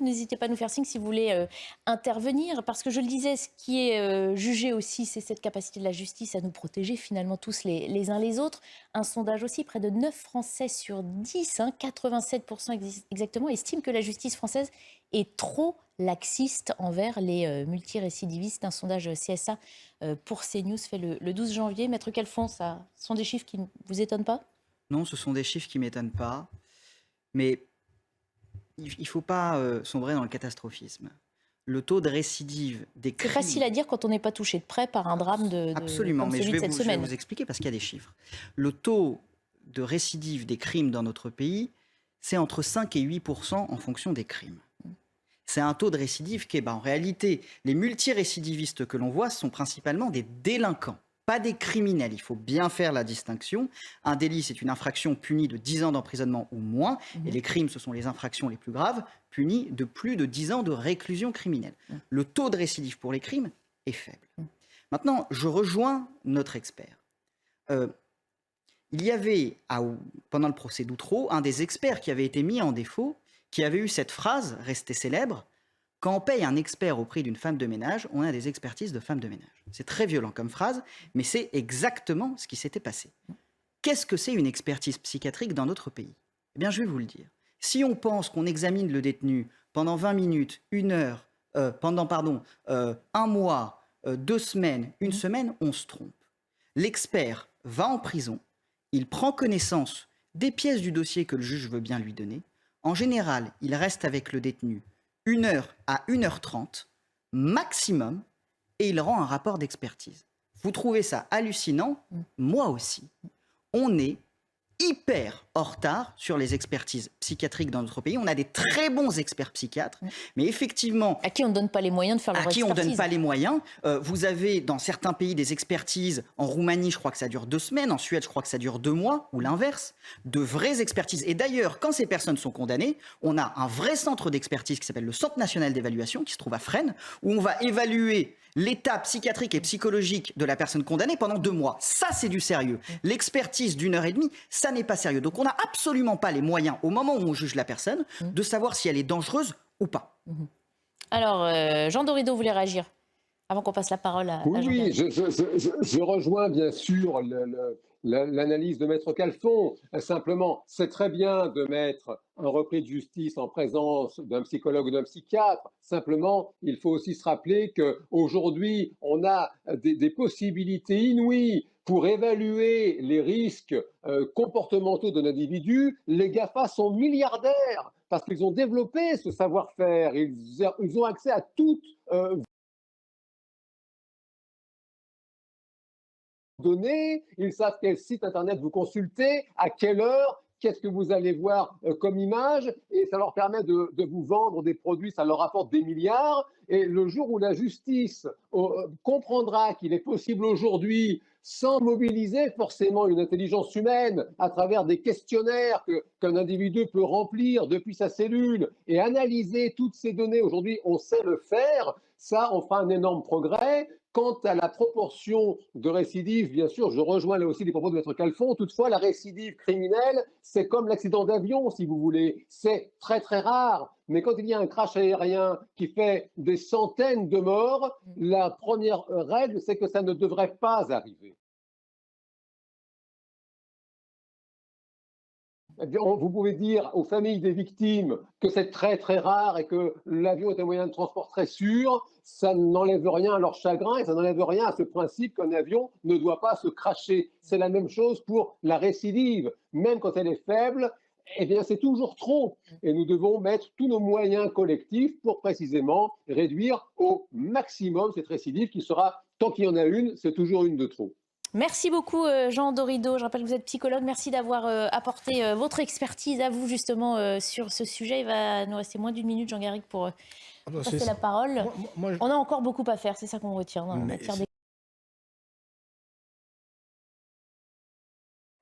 N'hésitez pas à nous faire signe si vous voulez intervenir, parce que je le disais, ce qui est jugé aussi, c'est cette capacité de la justice à nous protéger finalement tous les uns les autres. Un sondage aussi, près de 9 Français sur 10, 87% exactement, estiment que la justice française est trop laxiste envers les multirécidivistes. Un sondage CSA pour CNews fait le 12 janvier. Maître Calfon, ça sont des chiffres qui ne vous étonnent pas? Non, ce sont des chiffres qui ne m'étonnent pas, mais il ne faut pas sombrer dans le catastrophisme. Le taux de récidive des C'est facile crimes... à dire quand on n'est pas touché de près par un drame Absolument, comme mais celui de cette je vais semaine. vous expliquer parce qu'il y a des chiffres. Le taux de récidive des crimes dans notre pays, c'est entre 5 et 8% en fonction des crimes. C'est un taux de récidive qui est, en réalité, les multirécidivistes que l'on voit sont principalement des délinquants, pas des criminels. Il faut bien faire la distinction. Un délit, c'est une infraction punie de 10 ans d'emprisonnement ou moins, et les crimes, ce sont les infractions les plus graves, punies de plus de 10 ans de réclusion criminelle. Le taux de récidive pour les crimes est faible. Maintenant, je rejoins notre expert. Il y avait, pendant le procès d'Outreau, un des experts qui avait été mis en défaut, qui avait eu cette phrase restée célèbre: quand on paye un expert au prix d'une femme de ménage, on a des expertises de femmes de ménage. C'est très violent comme phrase, mais c'est exactement ce qui s'était passé. Qu'est-ce que c'est une expertise psychiatrique dans notre pays? Eh bien, je vais vous le dire. Si on pense qu'on examine le détenu pendant 20 minutes, une heure, un mois, 2 semaines, une semaine, on se trompe. L'expert va en prison, il prend connaissance des pièces du dossier que le juge veut bien lui donner. En général, il reste avec le détenu 1 heure à 1h30 maximum et il rend un rapport d'expertise. Vous trouvez ça hallucinant? Moi aussi. On est hyper en retard sur les expertises psychiatriques dans notre pays. On a des très bons experts psychiatres, mais effectivement... À qui on ne donne pas les moyens de faire leur expertise. À qui on ne donne pas les moyens. Vous avez dans certains pays des expertises. En Roumanie, je crois que ça dure 2 semaines. En Suède, je crois que ça dure 2 mois, ou l'inverse. De vraies expertises. Et d'ailleurs, quand ces personnes sont condamnées, on a un vrai centre d'expertise qui s'appelle le Centre national d'évaluation, qui se trouve à Fresnes, où on va évaluer l'état psychiatrique et psychologique de la personne condamnée pendant 2 mois. Ça, c'est du sérieux. L'expertise d'1 heure et demie, ça n'est pas sérieux. Donc on n'a absolument pas les moyens, au moment où on juge la personne, de savoir si elle est dangereuse ou pas. Alors, Jean Dorido voulait réagir avant qu'on passe la parole à Oui, Jean-Pierre. oui, je rejoins bien sûr l'analyse de Maître Calfon. Simplement, c'est très bien de mettre un repris de justice en présence d'un psychologue ou d'un psychiatre. Simplement, il faut aussi se rappeler qu'aujourd'hui, on a des possibilités inouïes pour évaluer les risques comportementaux d'un individu. Les GAFA sont milliardaires parce qu'ils ont développé ce savoir-faire. Ils ont accès à toute données, ils savent quel site internet vous consultez, à quelle heure, qu'est-ce que vous allez voir comme image, et ça leur permet de vous vendre des produits, ça leur apporte des milliards. Et le jour où la justice comprendra qu'il est possible aujourd'hui, sans mobiliser forcément une intelligence humaine, à travers des questionnaires qu'un individu peut remplir depuis sa cellule et analyser toutes ces données, aujourd'hui on sait le faire, ça on fera un énorme progrès. Quant à la proportion de récidive, bien sûr, je rejoins là aussi les propos de Maître Calfon. Toutefois, la récidive criminelle, c'est comme l'accident d'avion, si vous voulez. C'est très, très rare. Mais quand il y a un crash aérien qui fait des centaines de morts, la première règle, c'est que ça ne devrait pas arriver. Eh bien, vous pouvez dire aux familles des victimes que c'est très très rare et que l'avion est un moyen de transport très sûr. Ça n'enlève rien à leur chagrin et ça n'enlève rien à ce principe qu'un avion ne doit pas se cracher. C'est la même chose pour la récidive. Même quand elle est faible, eh bien, c'est toujours trop. Et nous devons mettre tous nos moyens collectifs pour précisément réduire au maximum cette récidive qui sera, tant qu'il y en a une, c'est toujours une de trop. Merci beaucoup Jean Dorido. Je rappelle que vous êtes psychologue. Merci d'avoir apporté votre expertise à vous justement sur ce sujet. Il va nous rester moins d'1 minute, Jean Garrigue, pour passer la parole. On a encore beaucoup à faire, c'est ça qu'on retient en matière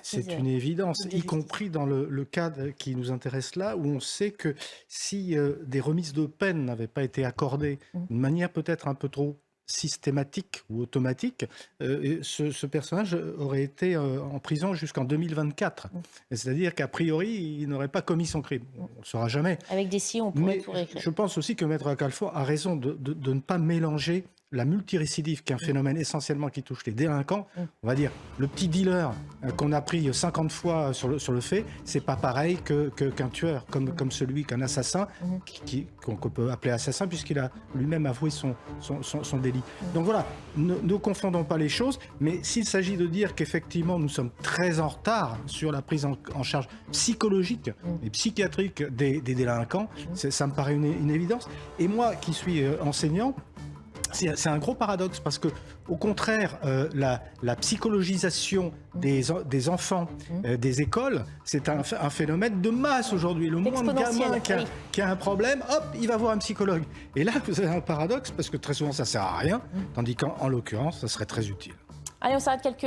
C'est une évidence, y compris dans le cas qui nous intéresse là, où on sait que si des remises de peine n'avaient pas été accordées de manière peut-être un peu trop systématique ou automatique, ce personnage aurait été en prison jusqu'en 2024. C'est-à-dire qu'a priori, il n'aurait pas commis son crime. On ne le saura jamais. Avec des si, on pourrait Mais tout réécrire. je pense aussi que Maître Calfon a raison de ne pas mélanger la multirécidive, qui est un phénomène essentiellement qui touche les délinquants. On va dire, le petit dealer qu'on a pris 50 fois sur le fait, c'est pas pareil qu'un tueur, comme celui, qu'un assassin, qu'on peut appeler assassin, puisqu'il a lui-même avoué son délit. Donc voilà, ne confondons pas les choses, mais s'il s'agit de dire qu'effectivement nous sommes très en retard sur la prise en charge psychologique et psychiatrique des délinquants, ça me paraît une évidence. Et moi qui suis enseignant, c'est un gros paradoxe parce que, au contraire, la psychologisation des enfants des écoles, c'est un phénomène de masse aujourd'hui. Le moindre gamin qui a un problème, hop, il va voir un psychologue. Et là, vous avez un paradoxe parce que très souvent, ça sert à rien, tandis qu'en l'occurrence, ça serait très utile. Allez, on s'arrête quelques